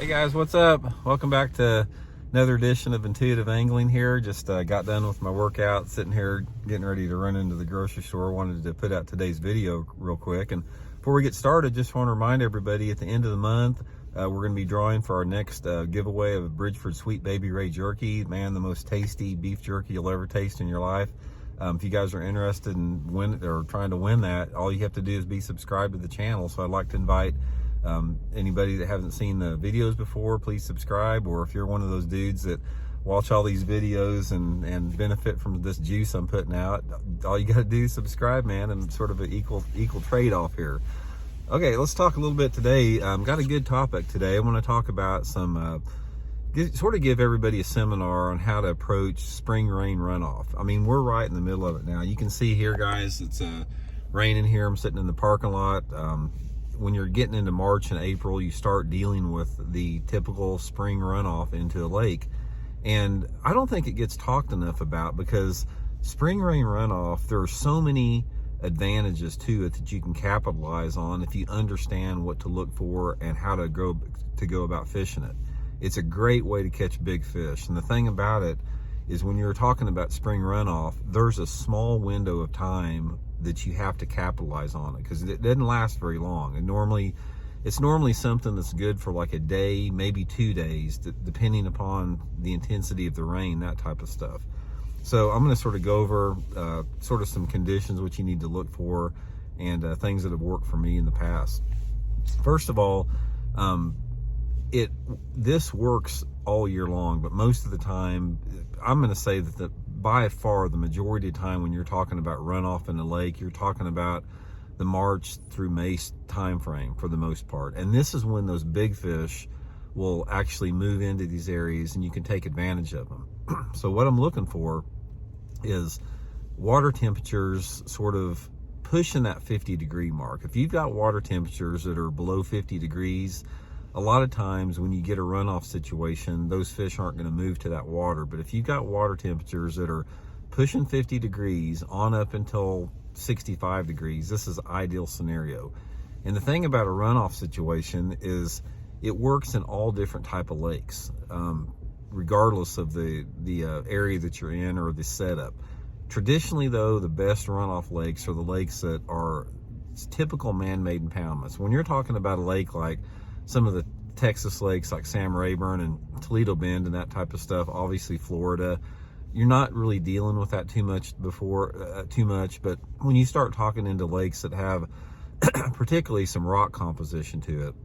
Hey guys, what's up? Welcome back to another edition of Intuitive Angling here. Just got done with my workout, sitting here getting ready to run into the grocery store. Wanted to put out today's video real quick. And before we get started, just want to remind everybody at the end of the month, we're going to be drawing for our next giveaway of Bridgeford Sweet Baby Ray Jerky. Man, the most tasty beef jerky you'll ever taste in your life. If you guys are interested in trying to win that, all you have to do is be subscribed to the channel. So I'd like to invite anybody that hasn't seen the videos before, please subscribe. Or if you're one of those dudes that watch all these videos and benefit from this juice I'm putting out, all you got to do is subscribe, man, and sort of an equal trade-off here. Okay, let's talk a little bit today. Got a good topic today. I want to talk about some give everybody a seminar on how to approach spring rain runoff. I mean, we're right in the middle of it now. You can see here, guys, it's raining here. I'm sitting in the parking lot. When you're getting into March and April, you start dealing with the typical spring runoff into a lake. And I don't think it gets talked enough about, because spring rain runoff, there are so many advantages to it that you can capitalize on if you understand what to look for and how to go about fishing it. It's a great way to catch big fish. And the thing about it is, when you're talking about spring runoff, there's a small window of time that you have to capitalize on it, because it doesn't last very long. And it's normally something that's good for like a day, maybe 2 days, depending upon the intensity of the rain, that type of stuff. So I'm going to sort of go over sort of some conditions which you need to look for, and things that have worked for me in the past. First of all, this works all year long, but most of the time, I'm going to say that by far the majority of the time when you're talking about runoff in the lake, you're talking about the March through May time frame for the most part. And this is when those big fish will actually move into these areas and you can take advantage of them. So what I'm looking for is water temperatures sort of pushing that 50-degree mark. If you've got water temperatures that are below 50 degrees, a lot of times when you get a runoff situation, those fish aren't going to move to that water. But if you've got water temperatures that are pushing 50 degrees on up until 65 degrees, this is ideal scenario. And the thing about a runoff situation is it works in all different type of lakes, regardless of the area that you're in or the setup. Traditionally, though, the best runoff lakes are the lakes that are typical man-made impoundments. When you're talking about a lake like some of the Texas lakes like Sam Rayburn and Toledo Bend and that type of stuff, obviously Florida, you're not really dealing with that too much. But when you start talking into lakes that have particularly some rock composition to it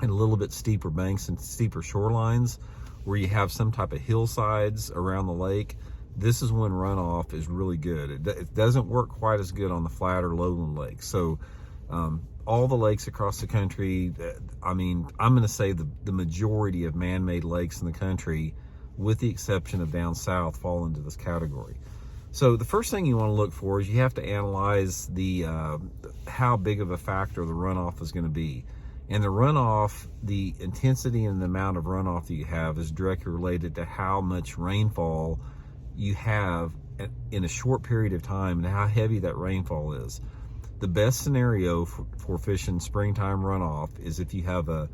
and a little bit steeper banks and steeper shorelines, where you have some type of hillsides around the lake, this is when runoff is really good. It doesn't work quite as good on the flat or lowland lakes. So all the lakes across the country, I mean, I'm going to say the majority of man-made lakes in the country, with the exception of down south, fall into this category. So the first thing you want to look for is you have to analyze how big of a factor the runoff is going to be. And the runoff, the intensity and the amount of runoff that you have is directly related to how much rainfall you have in a short period of time and how heavy that rainfall is. The best scenario for fishing springtime runoff is if you have a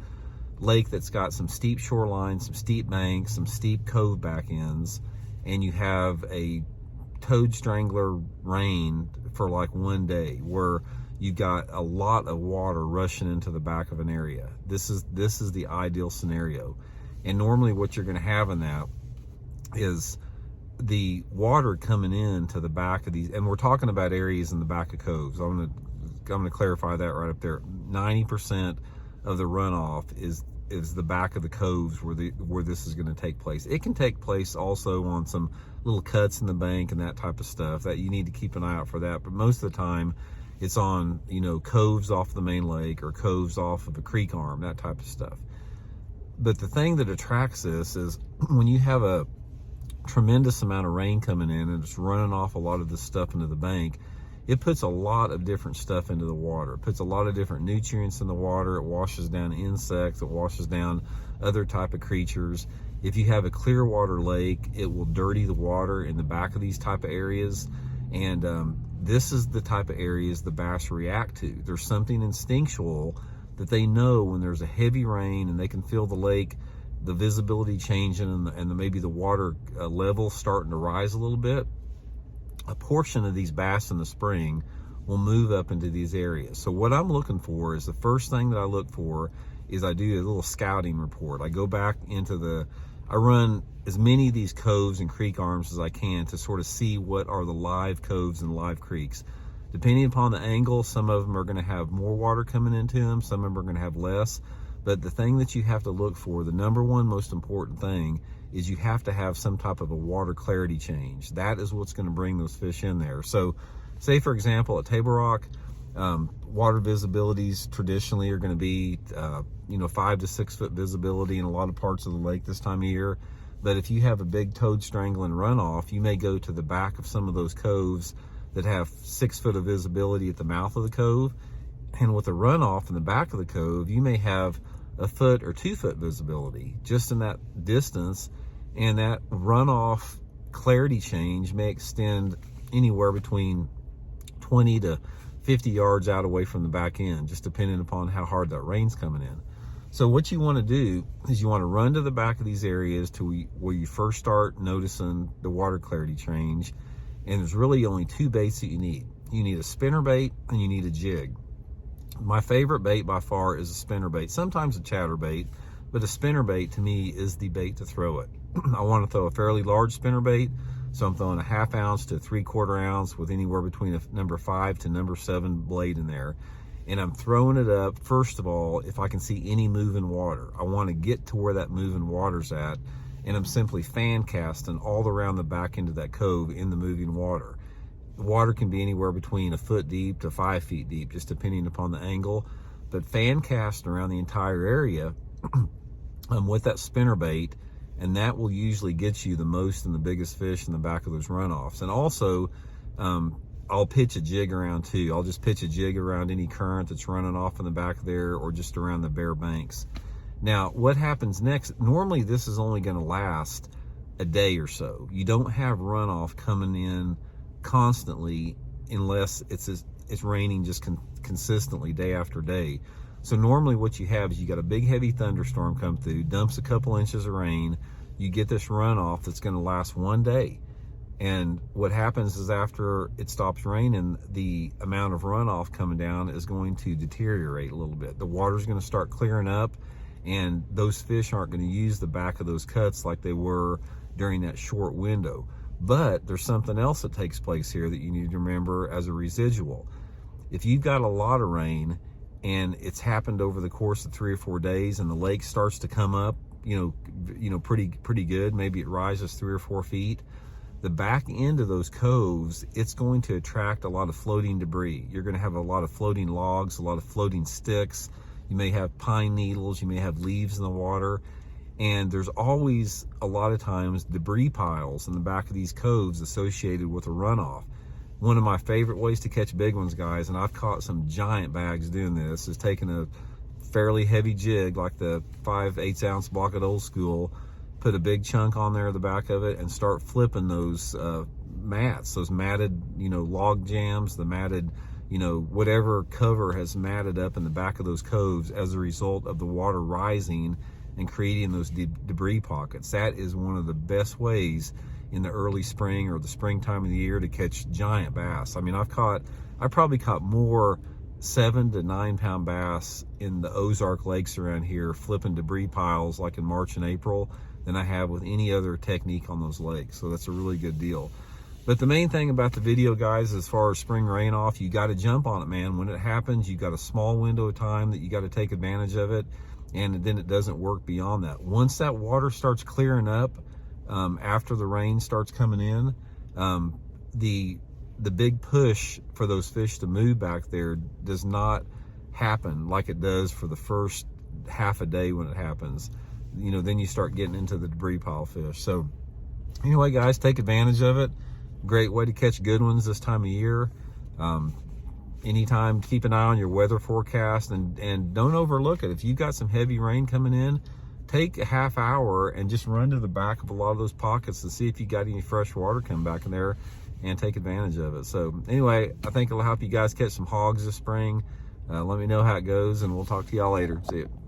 lake that's got some steep shorelines, some steep banks, some steep cove back ends, and you have a toad strangler rain for like 1 day where you've got a lot of water rushing into the back of an area. This is the ideal scenario. And normally what you're going to have in that is the water coming in to the back of these, and we're talking about areas in the back of coves. I'm going to clarify that right up there. 90% of the runoff is the back of the coves where this is going to take place. It can take place also on some little cuts in the bank and that type of stuff that you need to keep an eye out for that. But most of the time it's on, coves off the main lake or coves off of a creek arm, that type of stuff. But the thing that attracts this is when you have a tremendous amount of rain coming in and it's running off a lot of this stuff into the bank, it puts a lot of different stuff into the water. It puts a lot of different nutrients in the water. It washes down insects. It washes down other type of creatures. If you have a clear water lake, it will dirty the water in the back of these type of areas. And this is the type of areas the bass react to. There's something instinctual that they know when there's a heavy rain and they can feel the lake, the visibility changing, and maybe the water level starting to rise a little bit, a portion of these bass in the spring will move up into these areas. So what I'm looking for is, the first thing that I look for is I do a little scouting report. I go back into I run as many of these coves and creek arms as I can to sort of see what are the live coves and live creeks. Depending upon the angle, some of them are going to have more water coming into them, some of them are going to have less. But the thing that you have to look for, the number one most important thing, is you have to have some type of a water clarity change. That is what's going to bring those fish in there. So say, for example, at Table Rock, water visibilities traditionally are going to be 5 to 6 foot visibility in a lot of parts of the lake this time of year. But if you have a big toad strangling runoff, you may go to the back of some of those coves that have 6 foot of visibility at the mouth of the cove, and with a runoff in the back of the cove, you may have a foot or 2 foot visibility just in that distance, and that runoff clarity change may extend anywhere between 20 to 50 yards out away from the back end, just depending upon how hard that rain's coming in. So what you want to do is you want to run to the back of these areas to where you first start noticing the water clarity change. And there's really only 2 baits that you need. You need a spinner bait and you need a jig. My favorite bait by far is a spinner bait, sometimes a chatter bait, but a spinner bait to me is the bait to throw it. I want to throw a fairly large spinner bait, so I'm throwing a 1/2 ounce to 3/4 ounce with anywhere between a number 5 to number 7 blade in there. And I'm throwing it up, first of all, if I can see any moving water. I want to get to where that moving water's at, and I'm simply fan casting all around the back end of that cove in the moving water. The water can be anywhere between 1 foot deep to 5 feet deep, just depending upon the angle. But fan casting around the entire area with that spinner bait, and that will usually get you the most and the biggest fish in the back of those runoffs. And also, I'll pitch a jig around too. I'll just pitch a jig around any current that's running off in the back there, or just around the bare banks. Now, what happens next, normally this is only going to last a day or so. You don't have runoff coming in constantly unless it's raining just consistently day after day. So normally what you have is you got a big heavy thunderstorm come through, dumps a couple inches of rain, you get this runoff that's going to last 1 day. And what happens is, after it stops raining, the amount of runoff coming down is going to deteriorate a little bit. The water's going to start clearing up, and those fish aren't going to use the back of those cuts like they were during that short window. But there's something else that takes place here that you need to remember as a residual. If you've got a lot of rain and it's happened over the course of 3 or 4 days, and the lake starts to come up, pretty good, maybe it rises 3 or 4 feet, the back end of those coves, it's going to attract a lot of floating debris. You're going to have a lot of floating logs, a lot of floating sticks. You may have pine needles, you may have leaves in the water. And there's always, a lot of times, debris piles in the back of these coves associated with a runoff. One of my favorite ways to catch big ones, guys, and I've caught some giant bags doing this, is taking a fairly heavy jig, like the 5/8 ounce Bucket Old School, put a big chunk on there at the back of it, and start flipping those mats, those matted, log jams, the matted, whatever cover has matted up in the back of those coves as a result of the water rising and creating those debris pockets. That is one of the best ways in the early spring or the springtime of the year to catch giant bass. I mean, I probably caught more 7 to 9 pound bass in the Ozark lakes around here, flipping debris piles like in March and April, than I have with any other technique on those lakes. So that's a really good deal. But the main thing about the video, guys, as far as spring rain off, you got to jump on it, man. When it happens, you got a small window of time that you got to take advantage of it, and then it doesn't work beyond that. Once that water starts clearing up, after the rain starts coming in, the big push for those fish to move back there does not happen like it does for the first half a day when it happens. Then you start getting into the debris pile fish. So anyway, guys, take advantage of it. Great way to catch good ones this time of year. Anytime, keep an eye on your weather forecast, and don't overlook it. If you've got some heavy rain coming in, take a half hour and just run to the back of a lot of those pockets to see if you got any fresh water coming back in there, and take advantage of it. So anyway, I think it'll help you guys catch some hogs this spring. Let me know how it goes, and we'll talk to y'all later. See you.